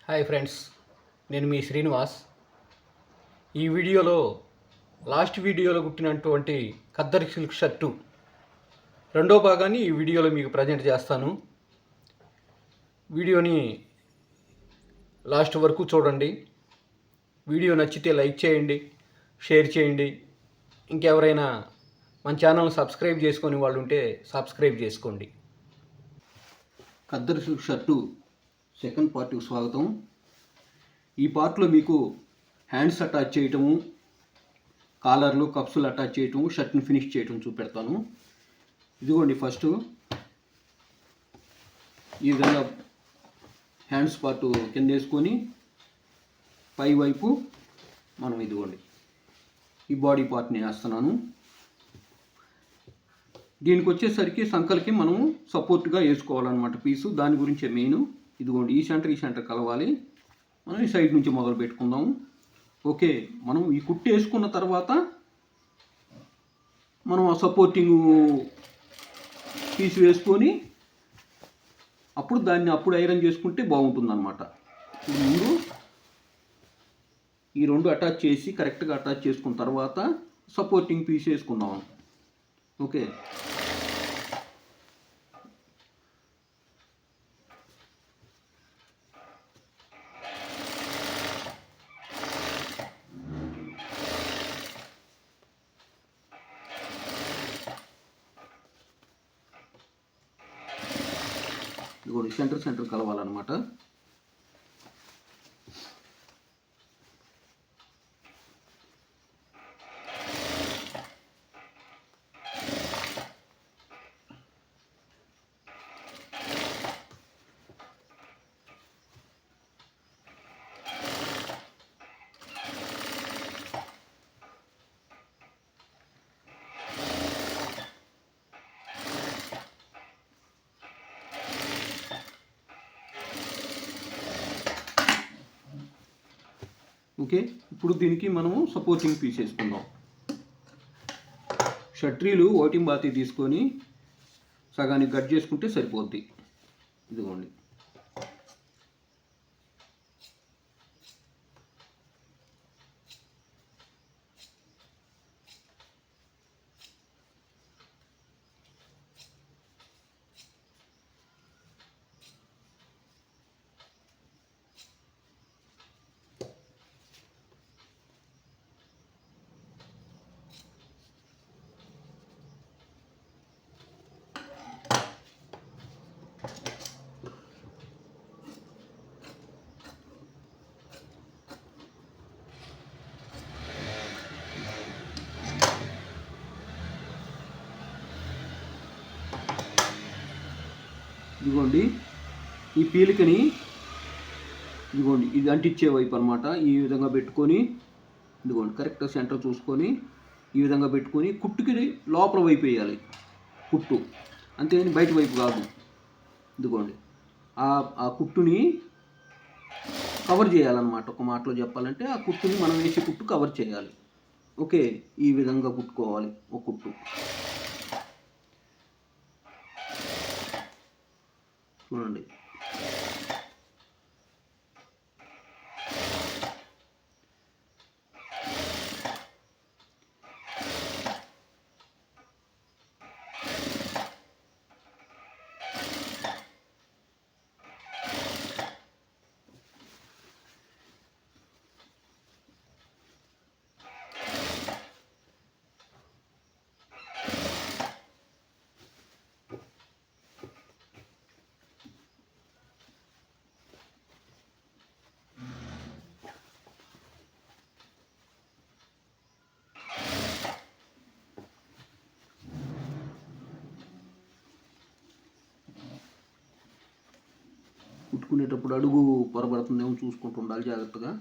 Hi friends, నేను మీ శ్రీనివాస్. ఈ వీడియోలో లాస్ట్ వీడియోలో కుట్టినటువంటి ఖద్దర్ సిల్క్ షర్టు రెండో భాగాన్ని ఈ వీడియోలో మీకు ప్రజెంట్ చేస్తాను. వీడియోని లాస్ట్ వరకు చూడండి. వీడియో నచ్చితే లైక్ చేయండి, షేర్ చేయండి. ఇంకెవరైనా మన ఛానల్ సబ్స్క్రైబ్ చేసుకొని వాళ్ళు ఉంటే సబ్స్క్రైబ్ చేసుకోండి. ఖద్దర్ సిల్క్ షర్టు సెకండ్ పార్ట్కి స్వాగతం. ఈ పార్ట్లో మీకు హ్యాండ్స్ అటాచ్ చేయటము, కాలర్లు కప్సులు అటాచ్ చేయటము, షర్ట్ని ఫినిష్ చేయటం చూపెడతాను. ఇదిగోండి, ఫస్ట్ ఈ విధంగా హ్యాండ్స్ పార్ట్ కింద వేసుకొని పై వైపు మనం ఇదిగోండి ఈ బాడీ పార్ట్ని వేస్తున్నాను. దీనికి వచ్చేసరికి సంకలకి మనము సపోర్ట్గా వేసుకోవాలన్నమాట పీసు. దాని గురించే మెయిన్. ఇదిగోండి, ఈ సెంటర్ కలవాలి. మనం ఈ సైడ్ నుంచి మొదలు పెట్టుకుందాము. ఓకే, మనం ఈ కుట్టు వేసుకున్న తర్వాత మనం ఆ సపోర్టింగ్ పీస్ వేసుకొని అప్పుడు ఐరన్ చేసుకుంటే బాగుంటుందన్నమాట. ఇప్పుడు ముందు ఈ రెండు అటాచ్ చేసి కరెక్ట్గా అటాచ్ చేసుకున్న తర్వాత సపోర్టింగ్ పీస్ వేసుకుందాం. ఓకే, ఇదిగోండి సెంటర్ కలవాలన్నమాట. ఓకే, ఇప్పుడు దీనికి మనము సపోర్టింగ్ పీస్ వేసుకుందాం. షట్రీలు ఓటింగ్ బాతి తీసుకొని సగానికి కట్ చేసుకుంటే సరిపోద్ది. ఇదిగోండి, ఇదిగోండి ఈ పీలికని ఇదిగోండి ఇది అంటించే వైపు అనమాట. ఈ విధంగా పెట్టుకొని ఇదిగోండి కరెక్ట్గా సెంటర్ చూసుకొని ఈ విధంగా పెట్టుకొని కుట్టుకి లోపల వైపు వేయాలి కుట్టు, అంతేగాని బయట వైపు కాదు. ఇదిగోండి ఆ కుట్టుని కవర్ చేయాలన్నమాట. ఒక మాటలో చెప్పాలంటే ఆ కుట్టుని మనం వేసే కుట్టు కవర్ చేయాలి. ఓకే, ఈ విధంగా కుట్టుకోవాలి ఒక కుట్టు. చూడండి, కుట్టుకునేటప్పుడు అడుగు పొరబడుతుందేమో చూసుకుంటూ ఉండాలి జాగ్రత్తగా.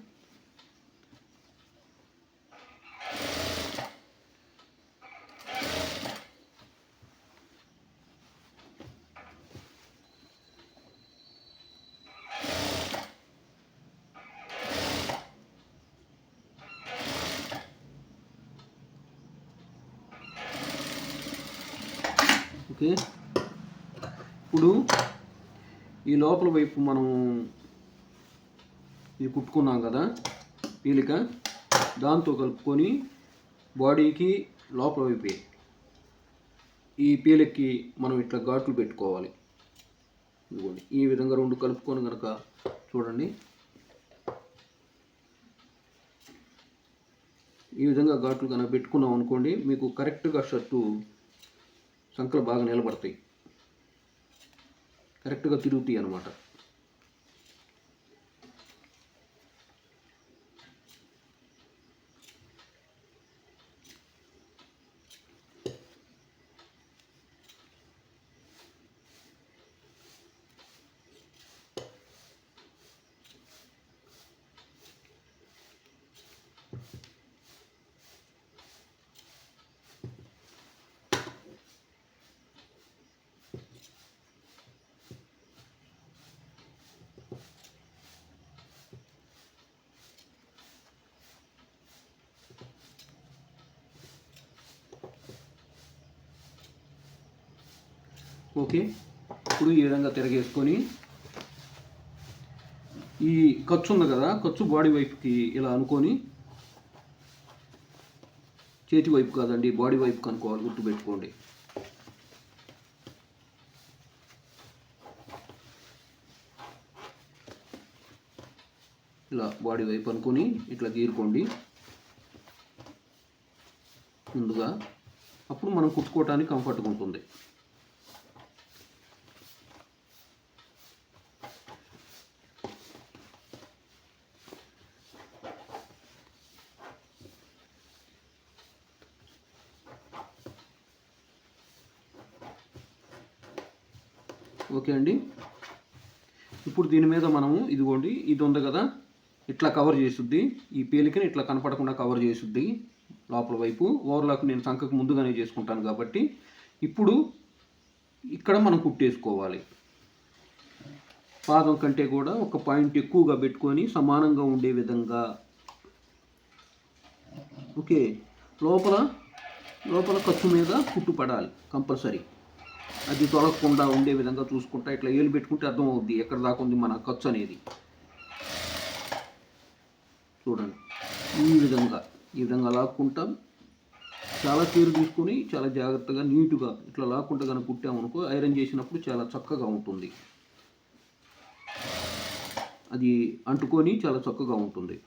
ఓకే, ఇప్పుడు ఈ లోపల వైపు మనం ఇది కుట్టుకున్నాం కదా పీలిక, దాంతో కలుపుకొని బాడీకి లోపల వైపు ఈ పీలకి మనం ఇట్లా ఘాట్లు పెట్టుకోవాలి. ఇదిగోండి ఈ విధంగా రెండు కలుపుకొని కనుక చూడండి, ఈ విధంగా ఘాట్లు కనుక పెట్టుకున్నాం అనుకోండి, మీకు కరెక్ట్గా షర్టు సంకలు బాగా నిలబడతాయి, కరెక్ట్గా తిరుగుతాయి అన్నమాట. ఓకే, ఇప్పుడు ఈ విధంగా తిరగేసుకొని ఈ ఖర్చు ఉంది కదా, ఖర్చు బాడీ వైపుకి ఇలా అనుకొని, చేతి వైపు కాదండి బాడీ వైపుకి అనుకోవాలి, గుర్తుపెట్టుకోండి. ఇలా బాడీ వైపు అనుకొని ఇట్లా గీరుకోండి ముందుగా, అప్పుడు మనం కుట్టుకోవడానికి కంఫర్ట్గా ఉంటుంది. ఓకే అండి, ఇప్పుడు దీని మీద మనము ఇదిగోండి ఇది ఉంది కదా, ఇట్లా కవర్ చేసుద్ది, ఈ పీలికని ఇట్లా కనపడకుండా కవర్ చేసుద్ది లోపల వైపు. ఓవర్లాక్ నేను సంఖకు ముందుగానే చేసుకుంటాను కాబట్టి ఇప్పుడు ఇక్కడ మనం కుట్టేసుకోవాలి. పాదం కంటే కూడా ఒక పాయింట్ ఎక్కువగా పెట్టుకొని సమానంగా ఉండే విధంగా. ఓకే, లోపల లోపల ఖర్చు మీద కుట్టు పడాలి కంపల్సరీ, అది తొలగకుండా ఉండే విధంగా చూసుకుంటా ఇట్లా ఏలు పెట్టుకుంటే అర్థమవుద్ది ఎక్కడ దాకా ఉంది మన ఖర్చు అనేది. చూడండి ఈ విధంగా లాక్కుంటాం, చాలా కేర్ తీసుకొని చాలా జాగ్రత్తగా నీట్గా ఇట్లా లాక్కుంటా కనుక కుట్టామనుకో ఐరన్ చేసినప్పుడు చాలా చక్కగా ఉంటుంది, అది అంటుకొని చాలా చక్కగా ఉంటుంది.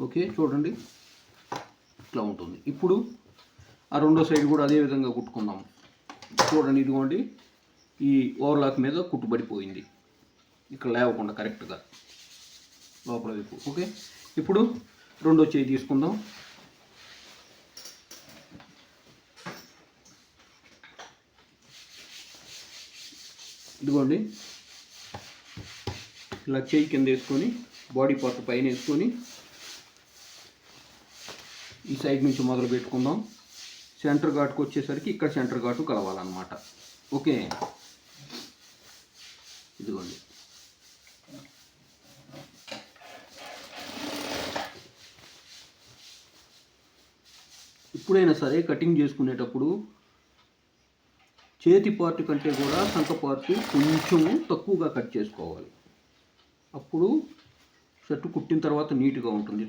ఓకే చూడండి ఇట్లా ఉంటుంది. ఇప్పుడు ఆ రెండో సైడ్ కూడా అదే విధంగా కుట్టుకుందాం. చూడండి ఇదిగోండి ఈ ఓవర్లాక్ మీద కుట్టుబడిపోయింది, ఇక్కడ లేవకుండా కరెక్ట్గా లోపల వైపు. ఓకే, ఇప్పుడు రెండో చేయి తీసుకుందాం. ఇదిగోండి ఇలా చేయి కింద వేసుకొని బాడీ పార్ట్ పైన వేసుకొని ఈ సైడ్ నుంచి మొదలు పెట్టుకుందాం. సెంటర్ ఘాటుకు వచ్చేసరికి ఇక్కడ సెంటర్ ఘాటు కలవాలన్నమాట. ఓకే, ఇదిగోండి ఎప్పుడైనా సరే కటింగ్ చేసుకునేటప్పుడు చేతి పార్ట్ కంటే కూడా సంక పార్ట్ కొంచెం తక్కువగా కట్ చేసుకోవాలి, అప్పుడు షర్టు కుట్టిన తర్వాత నీట్గా ఉంటుంది.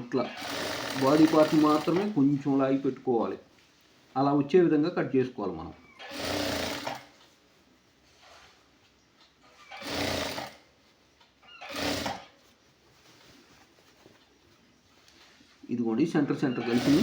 ఇట్లా బాడీ పార్ట్ మాత్రమే కొంచెం లాగి పెట్టుకోవాలి, అలా వచ్చే విధంగా కట్ చేసుకోవాలి మనం. ఇదిగోండి సెంటర్ కలిసి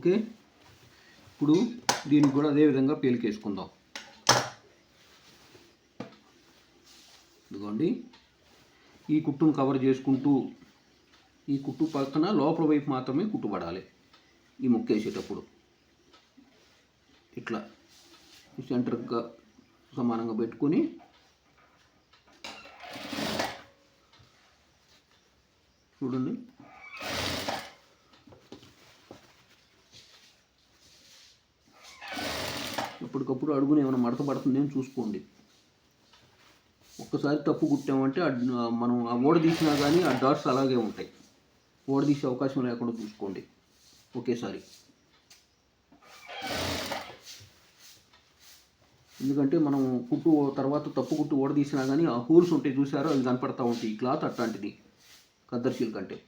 ఓకే, ఇప్పుడు దీనికి కూడా అదే విధంగా పేలికేసుకుందాం. ఇదిగోండి, ఈ కుట్టును కవర్ చేసుకుంటూ ఈ కుట్టు పక్కన లోపల వైపు మాత్రమే కుట్టుబడాలి. ఈ ముక్కేసేటప్పుడు ఇట్లా సెంటర్గా సమానంగా పెట్టుకొని చూడండి. ఎప్పటికప్పుడు అడుగుని ఏమైనా మడత పడుతుందేమో చూసుకోండి. ఒక్కసారి తప్పు కుట్టామంటే మనం ఆ ఓడ తీసినా కానీ ఆ డాట్స్ అలాగే ఉంటాయి. ఓడ తీసే అవకాశం లేకుండా చూసుకోండి ఒకేసారి. ఎందుకంటే మనం కుట్టు తర్వాత తప్పు కుట్టు ఓడ తీసినా కానీ ఆ హోల్స్ ఉంటాయి చూసారో, అవి కనపడతా ఉంటాయి. ఈ క్లాత్ అట్లాంటిది ఖద్దర్ సిల్క్ అంటే.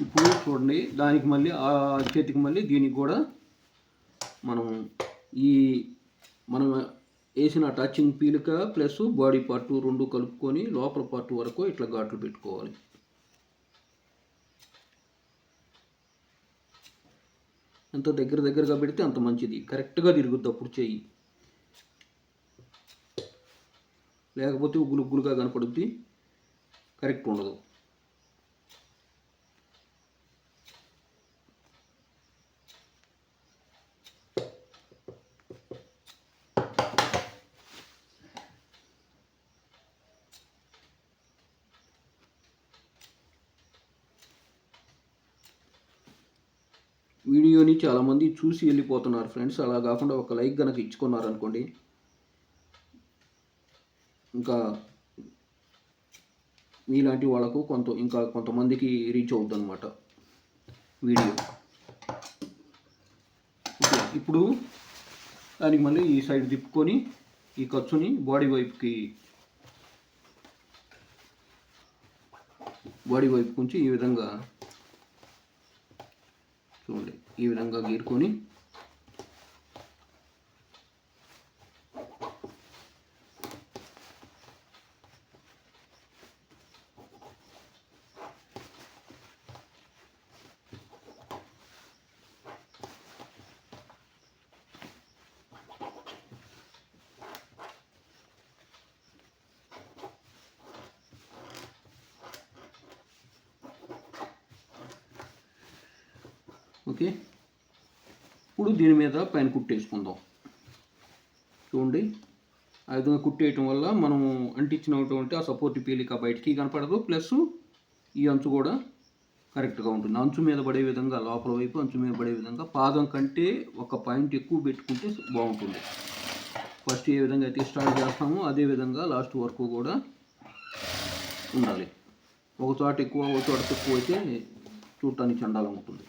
ఇప్పుడు చూడండి, దానికి మళ్ళీ ఆ చేతికి మళ్ళీ దీనికి కూడా మనం వేసిన టచింగ్ పీలిక ప్లస్ బాడీ పార్ట్ రెండు కలుపుకొని లోపల పార్ట్ వరకు ఇట్లా ఘాట్లు పెట్టుకోవాలి. ఎంత దగ్గరగా పెడితే అంత మంచిది. కరెక్ట్గా తిరుగుద్ది అప్పుడు చెయ్యి, లేకపోతే ఉగ్గులుగ్గులుగా కనపడుద్ది, కరెక్ట్ ఉండదు. వీడియోని చాలామంది చూసి వెళ్ళిపోతున్నారు ఫ్రెండ్స్. అలా కాకుండా ఒక లైక్ కనుక ఇచ్చుకున్నారనుకోండి, ఇంకా మీలాంటి వాళ్ళకు ఇంకా కొంతమందికి రీచ్ అవుతుంది అన్నమాట వీడియో. ఇప్పుడు దానికి మళ్ళీ ఈ సైడ్ తిప్పుకొని ఈ ఖర్చుని బాడీ వైపు కొంచెం ఈ విధంగా చూడండి, ఈ విధంగా గీరుకొని ఓకే. ఇప్పుడు దీని మీద పైన కుట్టేసుకుందాం. చూడండి, ఆ విధంగా కుట్టేయటం వల్ల మనం అంటించినటువంటి ఆ సపోర్ట్ పీలిక బయటికి కనపడదు, ప్లస్ ఈ అంచు కూడా కరెక్ట్గా ఉంటుంది. అంచు మీద పడే విధంగా, లోపల వైపు అంచు మీద పడే విధంగా పాదం కంటే ఒక పాయింట్ ఎక్కువ పెట్టుకుంటే బాగుంటుంది. ఫస్ట్ ఏ విధంగా అయితే స్టార్ట్ చేస్తామో అదే విధంగా లాస్ట్ వరకు కూడా ఉండాలి. ఒక చోట ఎక్కువ, ఒక చోట తక్కువ అయితే చూడటానికి చండాలంగా ఉంటుంది.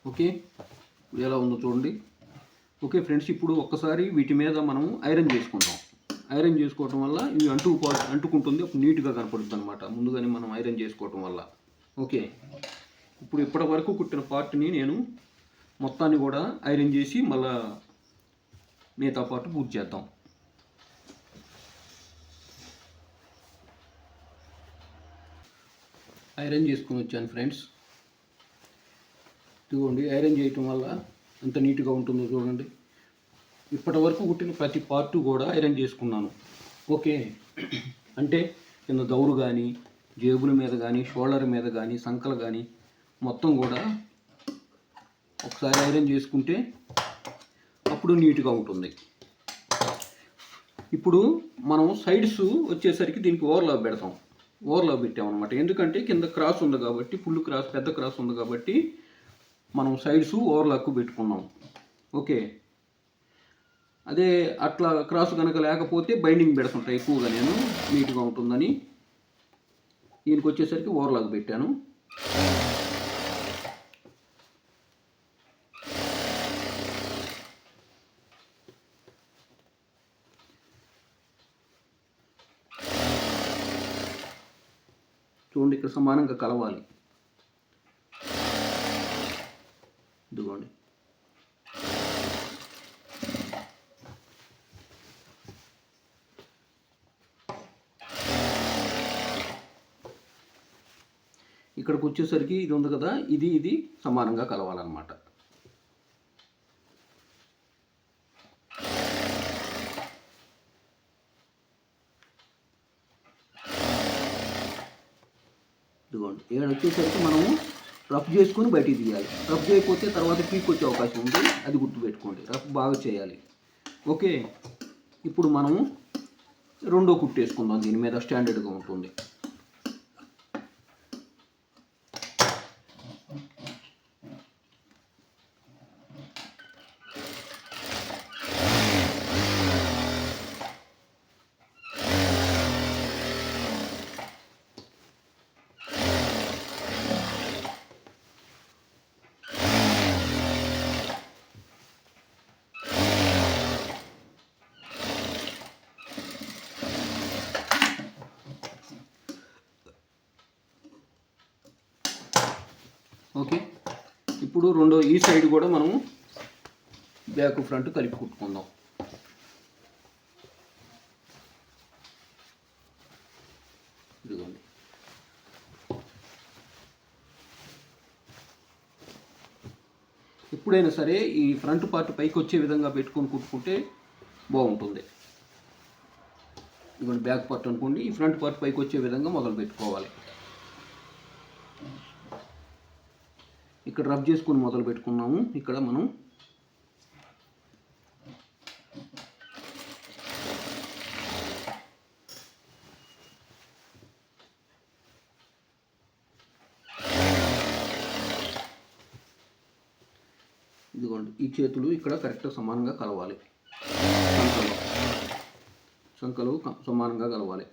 ఓకే, ఎలా ఉందో చూడండి. ఓకే ఫ్రెండ్స్, ఇప్పుడు ఒక్కసారి వీటి మీద మనం ఐరన్ చేసుకుంటాం. ఐరన్ చేసుకోవటం వల్ల ఇవి అంటుకుంటుంది, అప్పుడు నీట్గా కనపడుతుంది అనమాట, ముందుగానే మనం ఐరన్ చేసుకోవటం వల్ల. ఓకే, ఇప్పుడు ఇప్పటి వరకు కుట్టిన పార్ట్ని నేను మొత్తాన్ని కూడా ఐరన్ చేసి మళ్ళా మిగతా పార్ట్ పూర్తి చేద్దాం. ఐరన్ చేసుకుని వచ్చాను ఫ్రెండ్స్. ఇదిగోండి, ఐరన్ చేయటం వల్ల ఎంత నీట్గా ఉంటుందో చూడండి. ఇప్పటి వరకు కుట్టిన ప్రతి పార్టు కూడా ఐరన్ చేసుకున్నాను. ఓకే, అంటే కింద దౌరు కానీ, జేబుల మీద కానీ, షోల్డర్ మీద కానీ, సంకలు కానీ మొత్తం కూడా ఒకసారి ఐరన్ చేసుకుంటే అప్పుడు నీట్గా ఉంటుంది. ఇప్పుడు మనం సైడ్స్ వచ్చేసరికి దీనికి ఓవర్లాక్ పెడతాం. ఓవర్లాక్ పెట్టామన్నమాట, ఎందుకంటే కింద క్రాస్ ఉంది కాబట్టి, ఫుల్ క్రాస్, పెద్ద క్రాస్ ఉంది కాబట్టి మనం సైడ్స్ ఓవర్లాక్ పెట్టుకున్నాం. ఓకే, అదే అట్లా క్రాస్ కనుక లేకపోతే బైండింగ్ పెడుతుంటా ఎక్కువగా నేను, నీట్గా ఉంటుందని దీనికి వచ్చేసరికి ఓవర్లాక్ పెట్టాను. చూడండి, ఇక్కడ సమానంగా కలవాలి. ఇదిగోండి, ఇక్కడికి వచ్చేసరికి ఇది ఉంది కదా, ఇది సమానంగా కలవాలన్నమాట. ఇదిగోండి, ఇక్కడ వచ్చేసరికి మనము రఫ్ చేసుకొని బయటికి తీయాలి. రఫ్ చేయకపోతే తర్వాత పీక్ వచ్చే అవకాశం ఉంది, అది గుర్తుపెట్టుకోండి. రఫ్ బాగా చేయాలి. ఓకే, ఇప్పుడు మనము రెండో కుట్టు వేసుకుందాం, దీని మీద స్టాండర్డ్గా ఉంటుంది. ఓకే, ఇప్పుడు రెండో ఈ సైడ్ కూడా మనము బ్యాక్ ఫ్రంట్ కలిపి కుట్టుకుందాం. ఇదిగోండి, ఎప్పుడైనా సరే ఈ ఫ్రంట్ పార్ట్ పైకి వచ్చే విధంగా పెట్టుకొని కుట్టుకుంటే బాగుంటుంది. ఇదిగోండి, బ్యాక్ పార్ట్ అనుకోండి, ఈ ఫ్రంట్ పార్ట్ పైకి వచ్చే విధంగా మొదలు పెట్టుకోవాలి. ఇక్కడ రబ్ చేసుకొని మొదలు పెట్టుకున్నాము. ఇక్కడ మనం ఇదిగోండి, ఈ చేతులు ఇక్కడ కరెక్ట్గా సమానంగా కలవాలి. సంకలు సమానంగా కలవాలి.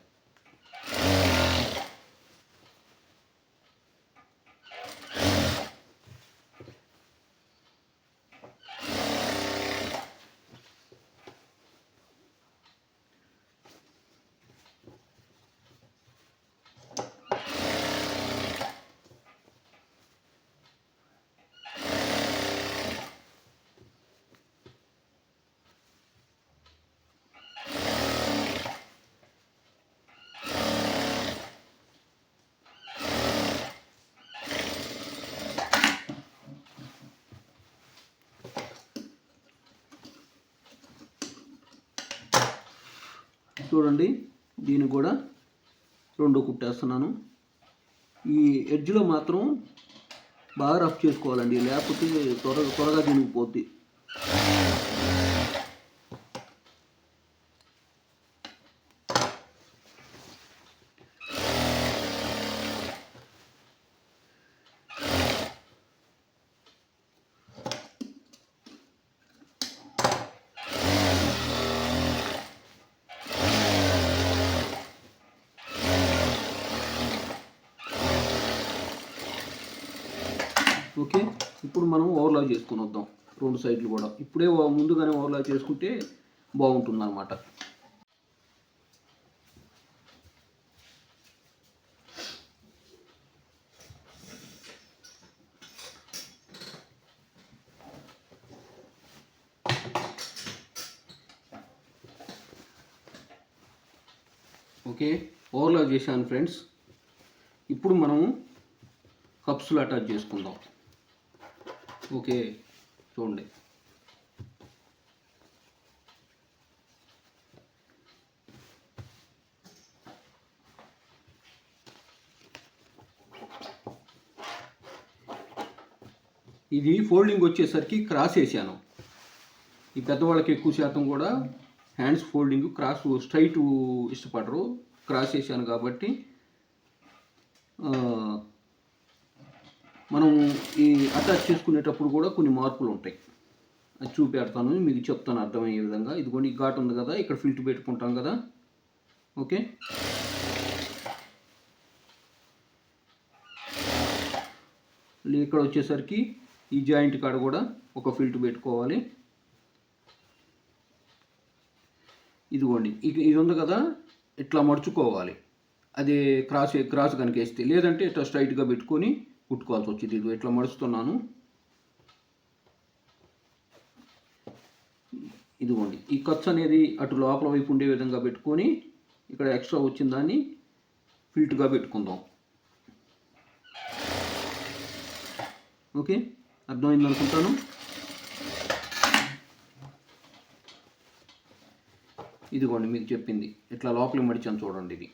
చూడండి, దీన్ని కూడా రెండో కుట్టేస్తున్నాను. ఈ ఎడ్జ్లో మాత్రం బాగా రఫ్ చేసుకోవాలండి, లేకపోతే త్వరగా తినిగిపోద్ది. ఓకే, ఇప్పుడు మనం ఓవర్లాక్ చేసుకుని వద్దాం రెండు సైడ్లు కూడా. ఇప్పుడే ముందుగానే ఓవర్లాక్ చేసుకుంటే బాగుంటుంది అన్నమాట. ఓకే, ఓవర్లాక్ చేశాను ఫ్రెండ్స్. ఇప్పుడు మనము కప్స్లో అటాచ్ చేసుకుందాం. ఓకే, చూడండి. ఇది ఫోల్డింగ్ వచ్చేసరికి క్రాస్ వేసాను. ఈ పెద్దవాళ్ళకి ఎక్కువ శాతం కూడా హ్యాండ్స్ ఫోల్డింగ్ క్రాస్, స్ట్రైట్ ఇష్టపడరు. క్రాస్ వేసాను కాబట్టి మనం ఈ అటాచ్ చేసుకునేటప్పుడు కూడా కొన్ని మార్పులు ఉంటాయి. అది చూపెడతాను, మీకు చెప్తాను అర్థమయ్యే విధంగా. ఇదిగోండి, ఈ ఘాట్ ఉంది కదా, ఇక్కడ ఫిల్టర్ పెట్టుకుంటాం కదా. ఓకే, ఇక్కడ వచ్చేసరికి ఈ జాయింట్ కాడ కూడా ఒక ఫిల్టర్ పెట్టుకోవాలి. ఇదిగోండి, ఇది ఉంది కదా, ఇట్లా మడుచుకోవాలి. అది క్రాస్ కనుక వేస్తే, లేదంటే ఇట్లా స్ట్రైట్గా పెట్టుకొని కుట్టుకోవాల్సి వచ్చింది. ఇది ఇట్లా మడుస్తున్నాను. ఇదిగోండి, ఈ ఖర్చు అనేది అటు లోపల వైపు ఉండే విధంగా పెట్టుకొని ఇక్కడ ఎక్స్ట్రా వచ్చిన దాన్ని ఫిల్ట్గా పెట్టుకుందాం. ఓకే, అర్థమైంది అనుకుంటాను. ఇదిగోండి, మీకు చెప్పింది ఇట్లా లోపలికి మడిచాను చూడండి. ఇది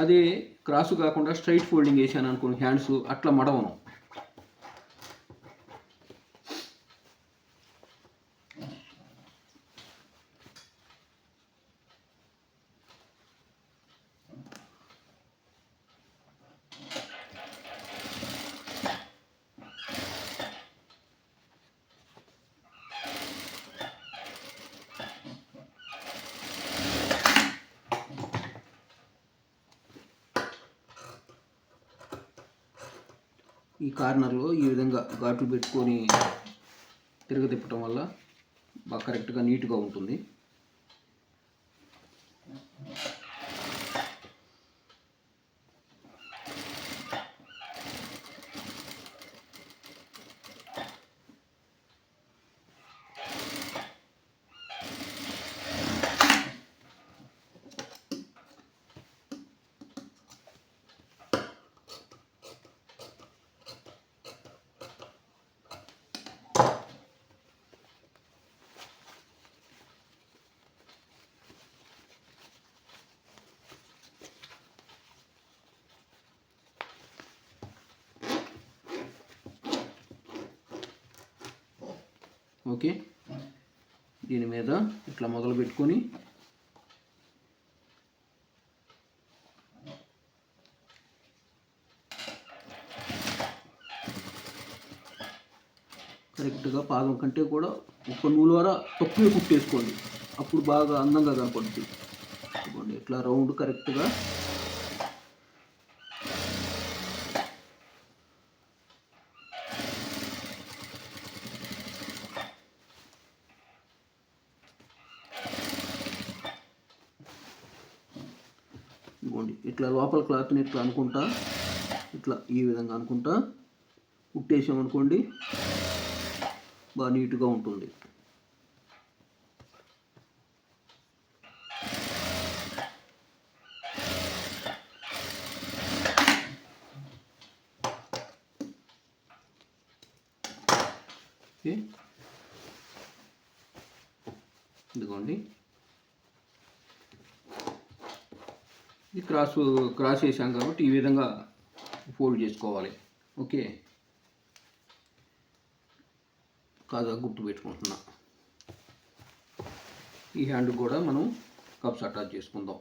అదే క్రాస్ కాకుండా స్ట్రైట్ ఫోల్డింగ్ వేసాను అనుకోండి, హ్యాండ్స్ అట్లా మడవను. ఈ కార్నర్లో ఈ విధంగా ఘాట్లు పెట్టుకొని తిరగతిప్పటం వల్ల బాగా కరెక్ట్గా నీట్గా ఉంటుంది. ఓకే, దీని మీద ఇట్లా మొదలు పెట్టుకొని కరెక్ట్గా పాదం కంటే కూడా ఒక నూలువర తక్కువ కుట్టేసుకోండి, అప్పుడు బాగా అందంగా కనపడుతుంది. ఇట్లా రౌండ్ కరెక్ట్గా ఇట్లా లోపల క్లాత్ని ఇట్లా అనుకుంటా, ఇట్లా ఈ విధంగా అనుకుంటా కుట్టేసామనుకోండి, బాగా నీట్గా ఉంటుంది. ఓకే, ఇదిగోండి, ఇది క్రాస్ వేసాం కాబట్టి ఈ విధంగా ఫోల్డ్ చేసుకోవాలి. ఓకే, కాదా గుర్తు పెట్టుకుంటున్నా. ఈ హ్యాండ్ కూడా మనం కప్స్ అటాచ్ చేసుకుందాం.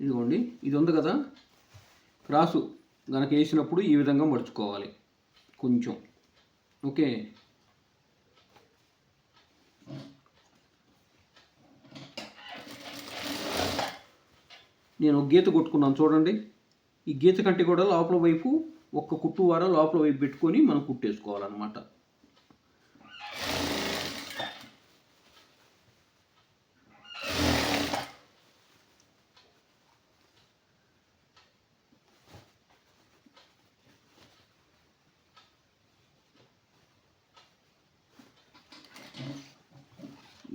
ఇదిగోండి, ఇది ఉంది కదా, క్రాసు కనుక వేసినప్పుడు ఈ విధంగా మడుచుకోవాలి. కొంచెం ఓకే. నేను గీత కొట్టుకున్నాను చూడండి. ఈ గీత కంటే కూడా లోపల వైపు ఒక్క కుట్టు వార లోపల వైపు పెట్టుకొని మనం కుట్టేసుకోవాలన్నమాట.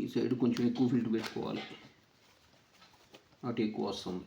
ఈ సైడ్ కొంచెం ఎక్కువ ఫిల్ట్ పెట్టుకోవాలి, అటు ఎక్కువ వస్తుంది.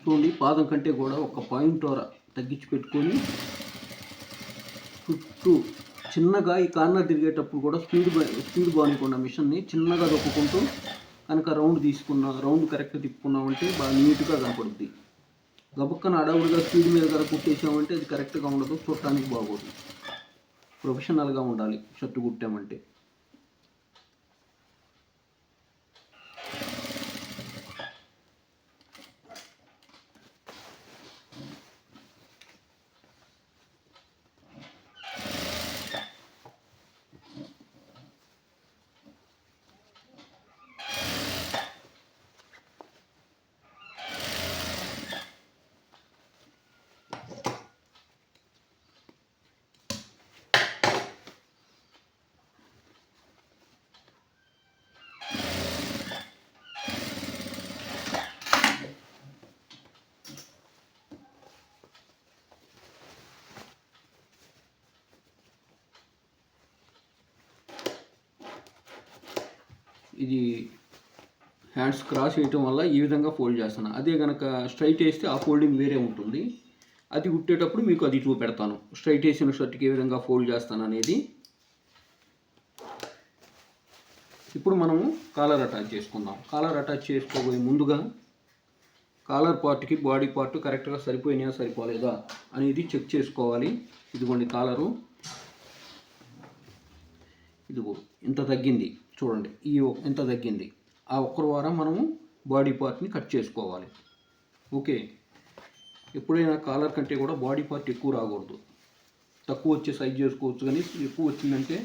చూడండి, పాదం కంటే కూడా ఒక పాయింట్ తగ్గించి పెట్టుకొని చుట్టూ చిన్నగా ఈ కార్నర్ తిరిగేటప్పుడు కూడా స్పీడ్ బాగుండకుండా మిషన్ని చిన్నగా దొక్కుకుంటూ కనుక రౌండ్ కరెక్ట్గా తిప్పుకున్నామంటే బాగా నీట్గా కనపడుద్ది. గబక్కన అడవుడుగా స్పీడ్ మీద కనుక కుట్టేసామంటే అది కరెక్ట్గా ఉండదు, చూడటానికి బాగోదు. ప్రొఫెషనల్గా ఉండాలి షర్టు కుట్టామంటే. ఇది హ్యాండ్స్ క్రాస్ వేయటం వల్ల ఈ విధంగా ఫోల్డ్ చేస్తాను. అదే కనుక స్ట్రైట్ వేస్తే ఆ ఫోల్డింగ్ వేరే ఉంటుంది. అది కుట్టేటప్పుడు మీకు అది చూపెడతాను, స్ట్రైట్ వేసిన షర్ట్కి ఏ విధంగా ఫోల్డ్ చేస్తాను అనేది. ఇప్పుడు మనము కాలర్ అటాచ్ చేసుకుందాం. కాలర్ అటాచ్ చేసుకోబోయే ముందుగా కాలర్ పార్ట్కి బాడీ పార్ట్ కరెక్ట్గా సరిపోయినా సరిపోలేదా అనేది చెక్ చేసుకోవాలి. ఇదిగోండి కాలరు, ఇదిగో ఇంత తగ్గింది చూడండి, ఇంత తగ్గింది. ఆ ఒక్క వారం మనము బాడీ పార్ట్ని కట్ చేసుకోవాలి. ఓకే, ఎప్పుడైనా కాలర్ కంటే కూడా బాడీ పార్ట్ ఎక్కువ రాకూడదు. తక్కువ వచ్చే సైజ్ చేసుకోవచ్చు, కానీ ఎక్కువ వచ్చిందంటే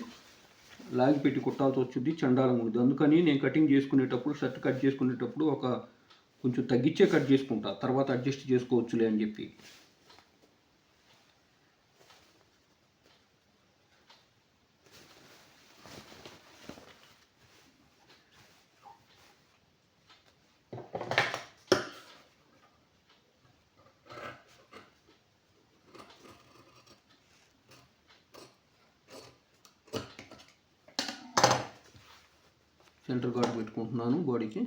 లాగి పెట్టి కుట్టాల్సి వచ్చింది, చండాలంగా ఉంటుంది. అందుకని నేను కటింగ్ చేసుకునేటప్పుడు, షర్ట్ కట్ చేసుకునేటప్పుడు కొంచెం తగ్గించే కట్ చేసుకుంటా, తర్వాత అడ్జస్ట్ చేసుకోవచ్చులే అని చెప్పి. సెంటర్ ఘాటు పెట్టుకుంటున్నాను బాడీకి.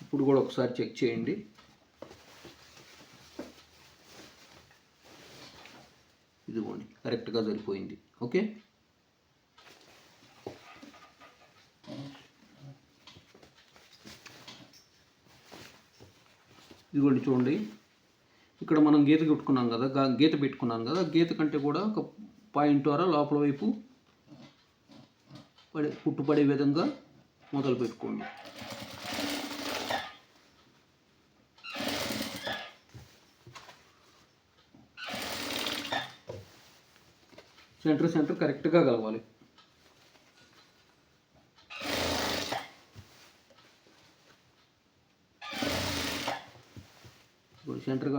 ఇప్పుడు కూడా ఒకసారి చెక్ చేయండి. ఇదిగోండి కరెక్ట్గా సరిపోయింది. ఓకే, ఇదిగోండి చూడండి, ఇక్కడ మనం గీత పెట్టుకున్నాం కదా, గీత కంటే కూడా ఒక పాయింట్ ద్వారా లోపల వైపు కుట్టుపడే విధంగా మొదలు పెట్టుకోండి. సెంటర్ కరెక్ట్గా కలవాలి. సెంటర్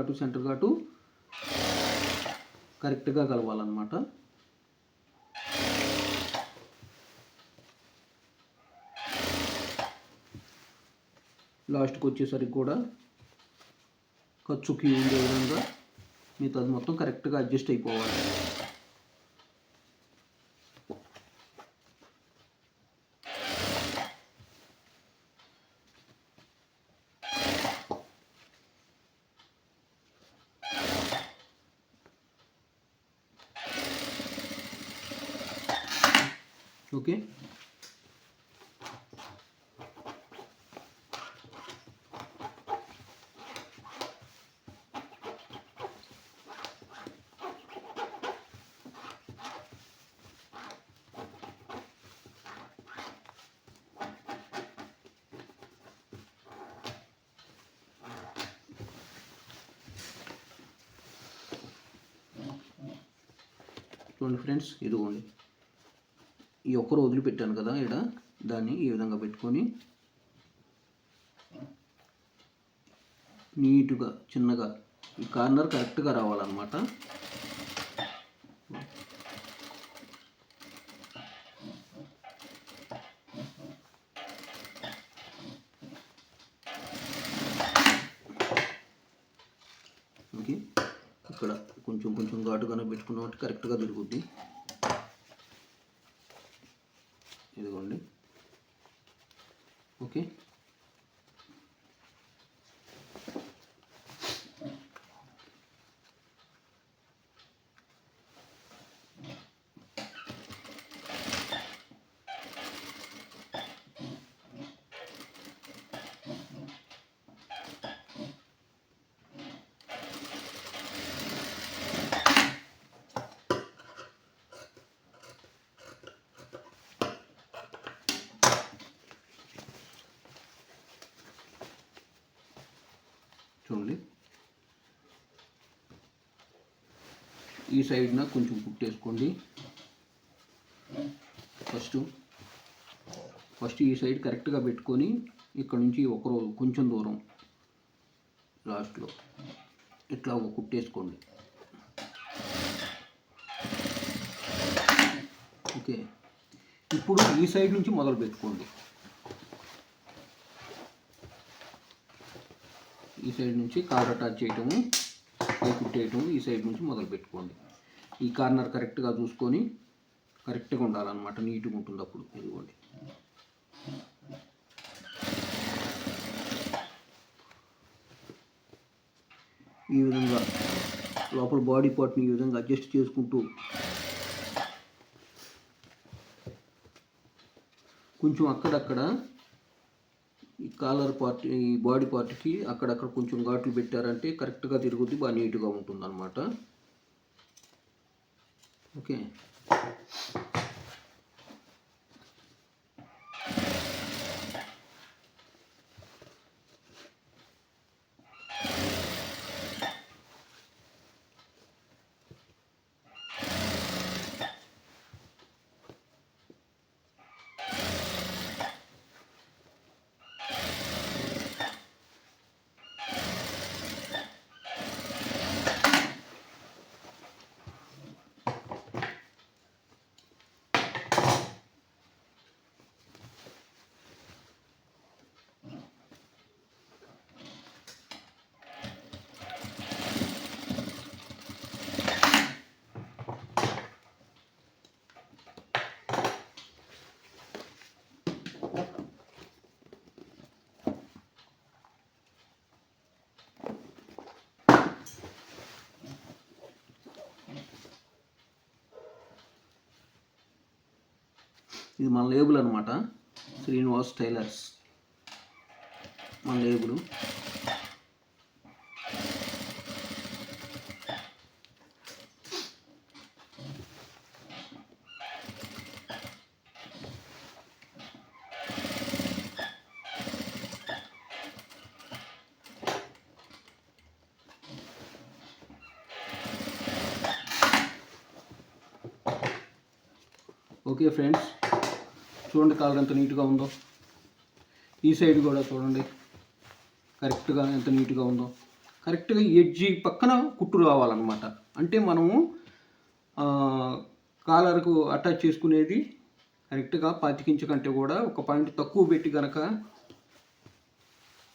ఘాటు కరెక్ట్గా కలవాలన్నమాట. లాస్ట్కి వచ్చేసరికి కూడా ఖర్చుకి ఉండే విధంగా మిగతాది మొత్తం కరెక్ట్గా అడ్జస్ట్ అయిపోవాలి. ఓకే, చూడండి ఫ్రెండ్స్, ఇదిగోండి ఈ ఒక్కరు వదిలిపెట్టాను కదా ఇక్కడ, దాన్ని ఈ విధంగా పెట్టుకొని నీట్గా చిన్నగా ఈ కార్నర్ కరెక్ట్గా రావాలన్నమాట. ఓకే, ఇక్కడ కొంచెం ఘాటుగానే పెట్టుకున్నామంటే కరెక్ట్గా తిరుగుద్ది. ఇదిగోండి. ఓకే, చూడండి ఈ సైడ్న కొంచెం కుట్టేసుకోండి. ఫస్ట్ ఈ సైడ్ కరెక్ట్గా పెట్టుకొని ఇక్కడ నుంచి కొంచెం దూరం లాస్ట్లో ఇట్లా కుట్టేసుకోండి. ఓకే, ఇప్పుడు ఈ సైడ్ నుంచి మొదలు పెట్టుకోండి. ఈ సైడ్ నుంచి కార్ అటాచ్ చేయటము, కుట్టేయటము ఈ సైడ్ నుంచి మొదలు పెట్టుకోండి. ఈ కార్నర్ కరెక్ట్గా చూసుకొని కరెక్ట్గా ఉండాలన్నమాట, నీట్గా ఉంటుంది అప్పుడు. ఇదిగోండి, ఈ విధంగా లోపల బాడీ పార్ట్ని ఈ విధంగా అడ్జస్ట్ చేసుకుంటూ కొంచెం అక్కడక్కడ ఈ కాలర్ పార్ట్, ఈ బాడీ పార్ట్కి అక్కడక్కడ కొంచెం ఘాట్లు పెట్టారంటే కరెక్ట్గా తిరుగుద్ది, బాగా నీట్గా ఉంటుంది అన్నమాట. ఓకే, ఇది మన లేబుల్ అనమాట, శ్రీనివాస్ టైలర్స్ మన లేబుల్. ఓకే ఫ్రెండ్స్, చూడండి కాలర్ ఎంత నీట్గా ఉందో. ఈ సైడ్ కూడా చూడండి కరెక్ట్గా ఎంత నీట్గా ఉందో. కరెక్ట్గా ఎడ్జి పక్కన కుట్టు రావాలన్నమాట. అంటే మనము కాలర్కు అటాచ్ చేసుకునేది కరెక్ట్గా 25 ఇంచు కంటే కూడా ఒక పాయింట్ తక్కువ పెట్టి కనుక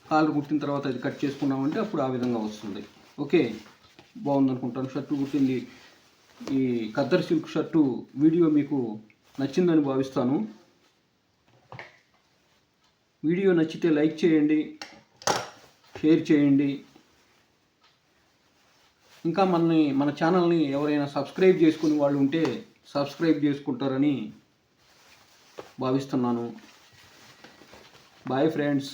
కాలర్ కుట్టిన తర్వాత అది కట్ చేసుకున్నామంటే అప్పుడు ఆ విధంగా వస్తుంది. ఓకే, బాగుందనుకుంటాను. షర్టు కుట్టింది, ఈ ఖద్దర్ సిల్క్ షర్టు వీడియో మీకు నచ్చిందని భావిస్తాను. వీడియో నచ్చితే లైక్ చేయండి, షేర్ చేయండి. ఇంకా మన ఛానల్ని ఎవరైనా సబ్స్క్రైబ్ చేసుకునే వాళ్ళు ఉంటే సబ్స్క్రైబ్ చేసుకుంటారని భావిస్తున్నాను. Bye friends.